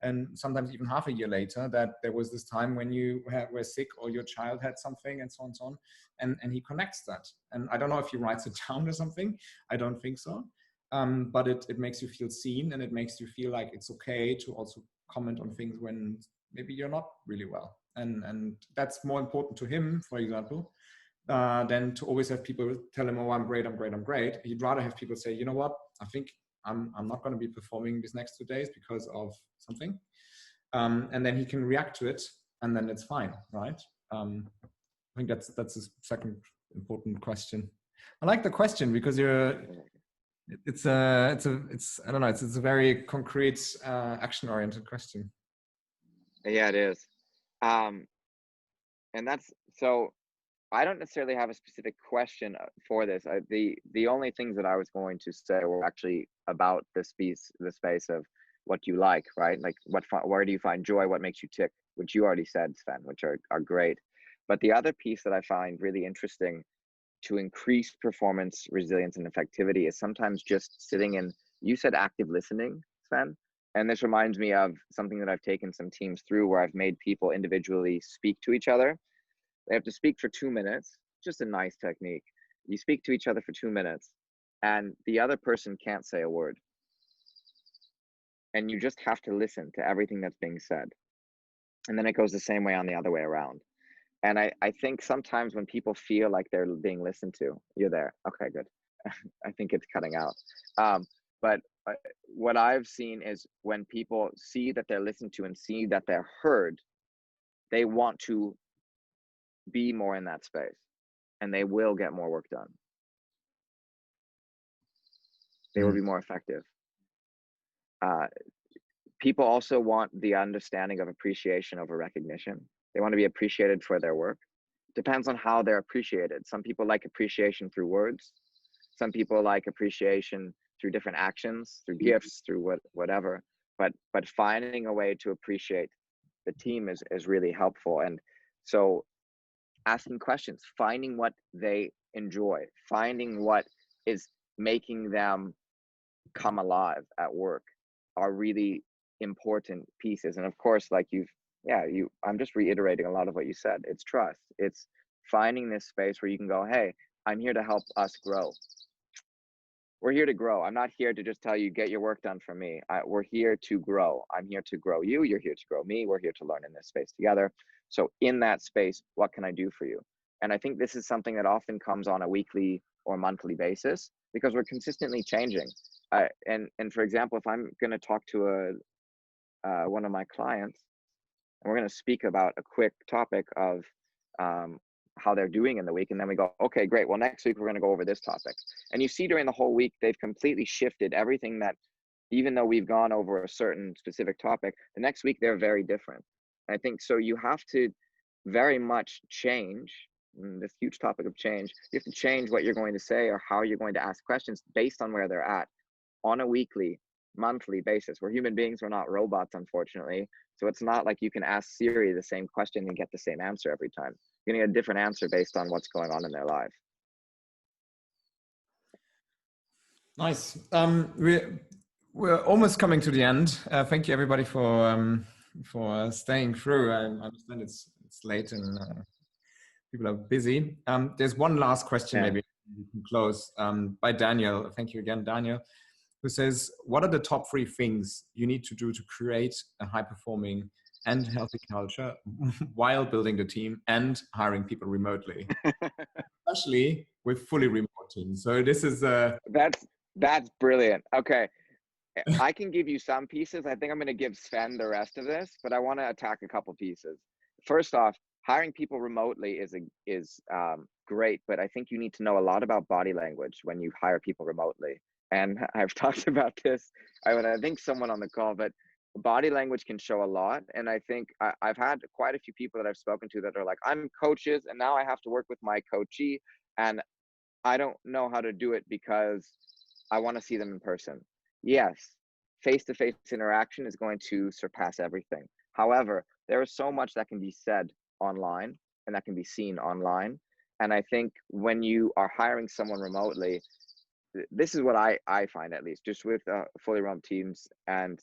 and sometimes even half a year later, that there was this time when you were sick or your child had something, and so on and so on. And he connects that. And I don't know if he writes it down or something. I don't think so. But it makes you feel seen, and it makes you feel like it's okay to also comment on things when maybe you're not really well. And that's more important to him, for example, than to always have people tell him, oh, I'm great. He'd rather have people say, you know what, I think I'm not going to be performing these next 2 days because of something. And then he can react to it, and then it's fine, right? I think that's the second important question. I like the question because it's I don't know, it's a very concrete, action-oriented question. Yeah, it is. Um, and that's so. I don't necessarily have a specific question for this. The only things that I was going to say were actually about the space of what you like, right? Like where do you find joy? What makes you tick? Which you already said, Sven, which are great. But the other piece that I find really interesting to increase performance, resilience, and effectivity is sometimes just sitting in. You said active listening, Sven, and this reminds me of something that I've taken some teams through where I've made people individually speak to each other. They have to speak for 2 minutes, just a nice technique. You speak to each other for 2 minutes, and the other person can't say a word. And you just have to listen to everything that's being said. And then it goes the same way on the other way around. And I think sometimes when people feel like they're being listened to, you're there. Okay, good. I think it's cutting out. But what I've seen is when people see that they're listened to and see that they're heard, they want to be more in that space and they will get more work done. They will be more effective. People also want the understanding of appreciation over recognition. They want to be appreciated for their work. Depends on how they're appreciated. Some people like appreciation through words. Some people like appreciation through different actions, through gifts, through whatever. But finding a way to appreciate the team is really helpful. And so asking questions, finding what they enjoy, finding what is making them come alive at work are really important pieces. And of course, like I'm just reiterating a lot of what you said. It's trust. It's finding this space where you can go, hey, I'm here to help us grow. We're here to grow. I'm not here to just tell you, get your work done for me. We're here to grow. I'm here to grow you. You're here to grow me. We're here to learn in this space together. So in that space, what can I do for you? And I think this is something that often comes on a weekly or monthly basis because we're consistently changing. And for example, if I'm going to talk to one of my clients and we're going to speak about a quick topic of how they're doing in the week, and then we go, okay, great, well, next week we're going to go over this topic. And you see during the whole week they've completely shifted everything. That even though we've gone over a certain specific topic, the next week they're very different. And I think so you have to very much change this huge topic of change. You have to change what you're going to say or how you're going to ask questions based on where they're at on a weekly, monthly basis. We're human beings, we're not robots, unfortunately. So it's not like you can ask Siri the same question and get the same answer every time. You're gonna get a different answer based on what's going on in their life. Nice. We're almost coming to the end. Thank you everybody for staying through. I understand it's late and people are busy. There's one last question, maybe we can close, by Daniel. Thank you again, Daniel, who says, what are the top 3 things you need to do to create a high-performing and healthy culture while building the team and hiring people remotely, especially with fully remote teams? So this is that's brilliant. Okay, I can give you some pieces. I think I'm going to give Sven the rest of this, but I want to attack a couple pieces. First off, hiring people remotely is great, but I think you need to know a lot about body language when you hire people remotely. And I've talked about this. I think someone on the call, but body language can show a lot. And I think I've had quite a few people that I've spoken to that are like, I'm coaches and now I have to work with my coachee and I don't know how to do it because I want to see them in person. Yes, face-to-face interaction is going to surpass everything. However, there is so much that can be said online and that can be seen online. And I think when you are hiring someone remotely, this is what I find, at least, just with fully remote teams, and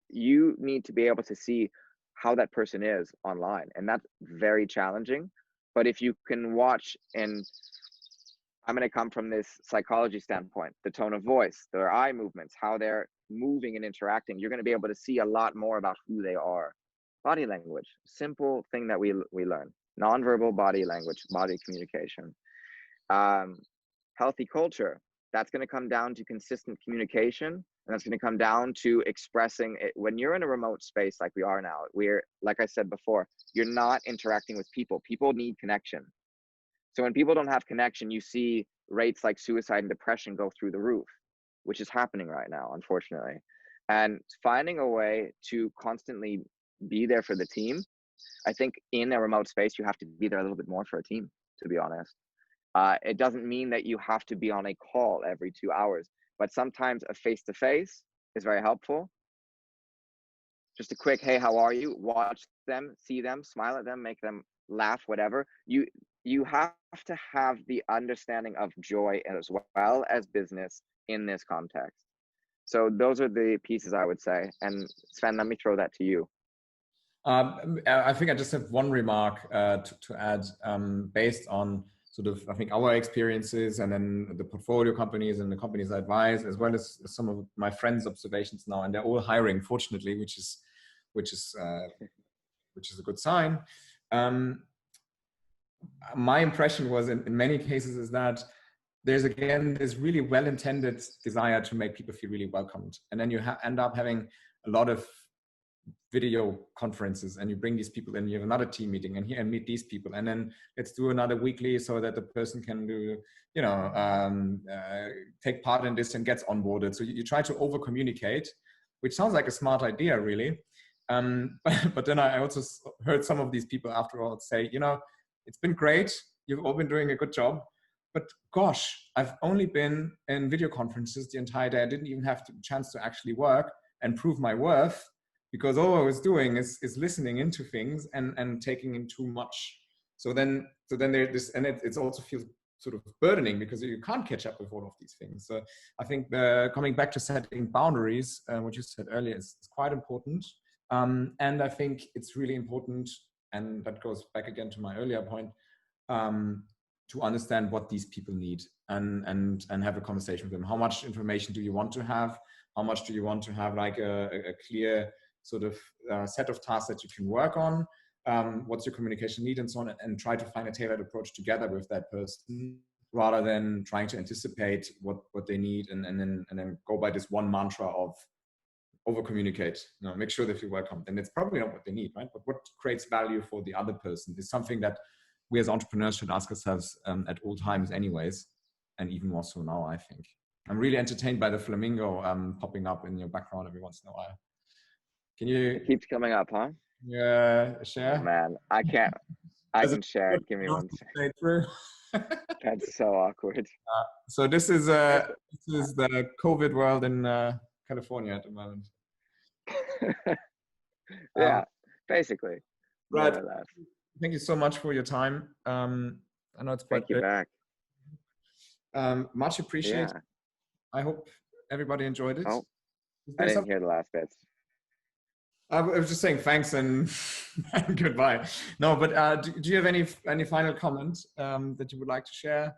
you need to be able to see how that person is online, and that's very challenging. But if you can watch, and I'm going to come from this psychology standpoint, the tone of voice, their eye movements, how they're moving and interacting, you're going to be able to see a lot more about who they are. Body language, simple thing that we learn, nonverbal body language, body communication. Healthy culture, that's going to come down to consistent communication, and that's going to come down to expressing it. When you're in a remote space like we are now, we're, like I said before, you're not interacting with people. People need connection. So when people don't have connection, you see rates like suicide and depression go through the roof. which is happening right now, unfortunately. And finding a way to constantly be there for the team. I think in a remote space, you have to be there a little bit more for a team, to be honest. It doesn't mean that you have to be on a call every 2 hours, but sometimes a face-to-face is very helpful. Just a quick, hey, how are you? Watch them, see them, smile at them, make them laugh, whatever. You have to have the understanding of joy as well as business in this context. So those are the pieces I would say. And Sven, let me throw that to you. I think I just have one remark to add based on sort of, I think, our experiences and then the portfolio companies and the companies I advise, as well as some of my friends' observations now, and they're all hiring, fortunately, which is a good sign. My impression was in many cases is that there's again this really well-intended desire to make people feel really welcomed, and then you end up having a lot of video conferences, and you bring these people in, you have another team meeting, and here and meet these people, and then let's do another weekly so that the person can do, take part in this and gets onboarded. So you try to over communicate, which sounds like a smart idea, really. But then I also heard some of these people after all say, it's been great, you've all been doing a good job, but gosh, I've only been in video conferences the entire day. I didn't even have the chance to actually work and prove my worth, because all I was doing is listening into things and taking in too much. So then there's this, and it also feels sort of burdening because you can't catch up with all of these things. So I think coming back to setting boundaries, what you said earlier, is quite important. And I think it's really important, and that goes back again to my earlier point, to understand what these people need and have a conversation with them. How much information do you want to have? How much do you want to have like a clear sort of set of tasks that you can work on? What's your communication need and so on, and try to find a tailored approach together with that person, rather than trying to anticipate what they need and then go by this one mantra of over communicate, make sure they feel welcome. And it's probably not what they need, right? But what creates value for the other person is something that we as entrepreneurs should ask ourselves at all times anyways, and even more so now, I think. I'm really entertained by the flamingo popping up in your background every once in a while. Can you? It keeps coming up, huh? Yeah, share? Oh, man, I can't. I can share it. Give me one second. That's so awkward. So this is the COVID world in California at the moment. Yeah, basically. Right. More or less. Thank you so much for your time. I know it's quite Thank you back. much appreciated. Yeah. I hope everybody enjoyed it. Oh, I didn't hear the last bits. I was just saying thanks and, and goodbye. No, but do you have any final comments that you would like to share?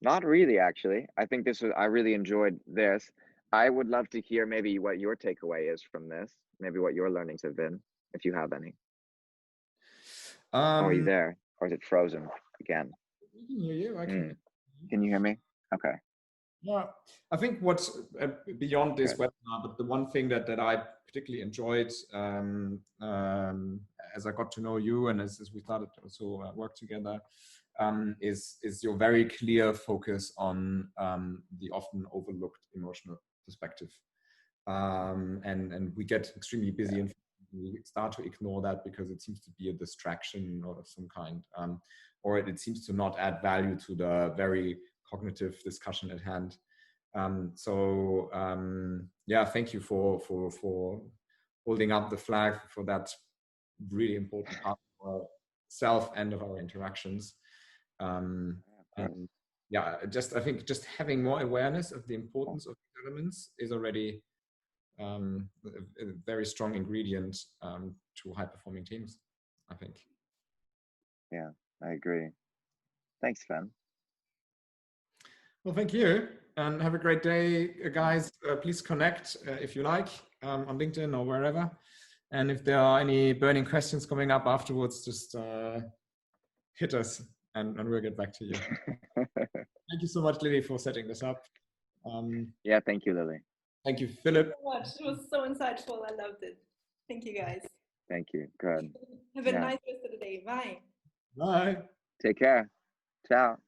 Not really, actually. I think I really enjoyed this. I would love to hear maybe what your takeaway is from this, maybe what your learnings have been, if you have any. Are you there? Or is it frozen again? I can hear you. I can. Can you hear me? Okay. Yeah, I think what's beyond this webinar, but the one thing that I particularly enjoyed as I got to know you and as we started to also work together, is your very clear focus on the often overlooked emotional perspective. And we get extremely busy and we start to ignore that because it seems to be a distraction of some kind, or it seems to not add value to the very cognitive discussion at hand. Yeah, thank you for holding up the flag for that really important part of our self and of our interactions. And yeah, I think just having more awareness of the importance of these elements is already a very strong ingredient to high-performing teams, I think. Yeah, I agree. Thanks, Sven. Well, thank you, and have a great day, guys. Please connect if you like on LinkedIn or wherever. And if there are any burning questions coming up afterwards, just hit us and we'll get back to you. Thank you so much, Lily, for setting this up. Yeah, thank you, Lily. Thank you, Philip. Thank you so much. It was so insightful. I loved it. Thank you, guys. Thank you. Good. Have a nice rest of the day. Bye. Bye. Take care. Ciao.